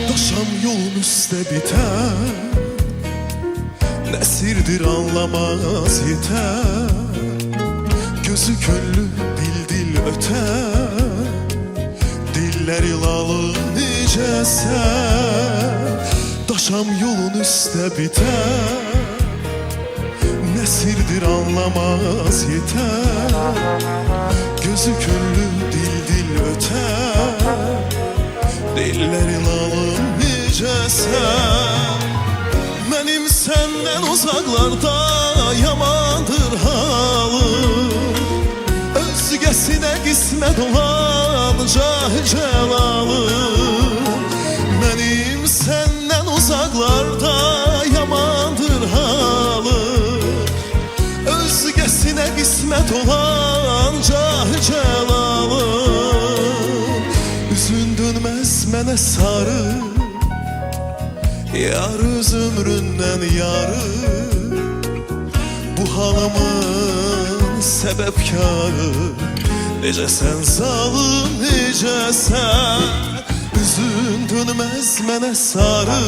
Daşam yolun üstə bitər, nesirdir anlamaz yeter. Gözü könlü dil öter, diller ilalı nicəsə. Daşam yolun üstə bitər, nesirdir anlamaz yeter. Gözü könlü dil öter, diller ilalı nicəsə. Mənim səndən uzaqlarda yamandır halım, özgəsinə qismət olan cəlalım. Mənim səndən uzaqlarda yamandır halım, özgəsinə qismət olan cəlalım. Üzün dönməz mənə sarı, yar özümründən yarı. Bu halımın səbəbkarı, necəsən zalım, necəsən. Üzün dönməz mənə sarı,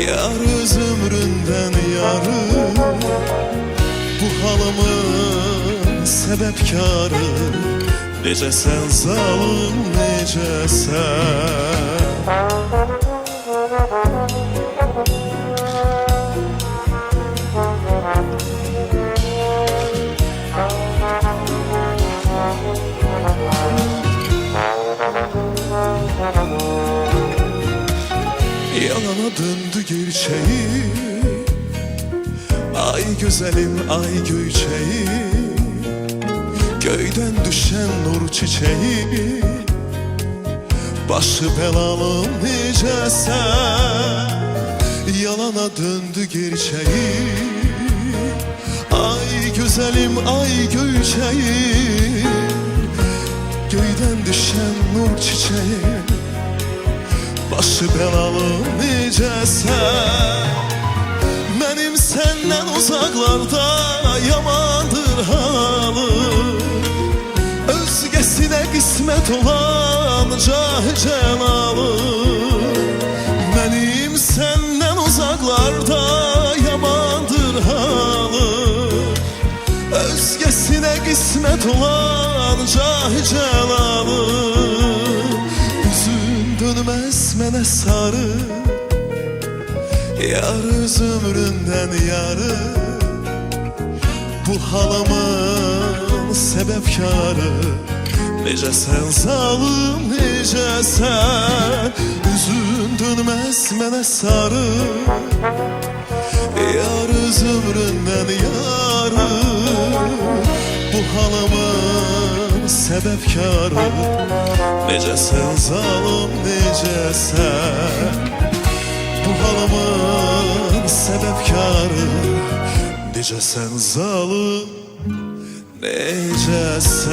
yar özümründən yarı. Bu halımın səbəbkarı, necəsən zalım, necəsən. Yalana döndü gerçeği, ay güzelim ay göyçeği. Göyden düşen nur çiçeği, başı belalım necəsən. Yalana döndü gerçeği, ay güzelim ay göyçeği. Göyden düşen nur çiçeği, başı belalım necəsən. Mənim səndən uzaqlarda yamandır halım, özgəsinə qismət olan cəlalım. Mənim səndən uzaqlarda yamandır halım, özgəsinə qismət olan cəlalım. Üzün dönməz mənə sarı, yar özümründən yarı. Bu halımın səbəbkarı, necəsən zalım, necəsən. Üzün dönməz mənə sarı, yar özümründən yarı. Bu halımın səbəbkarı, necəsən zalım, necəsən. Bu halımın səbəbkarı, necəsən zalım, necəsən.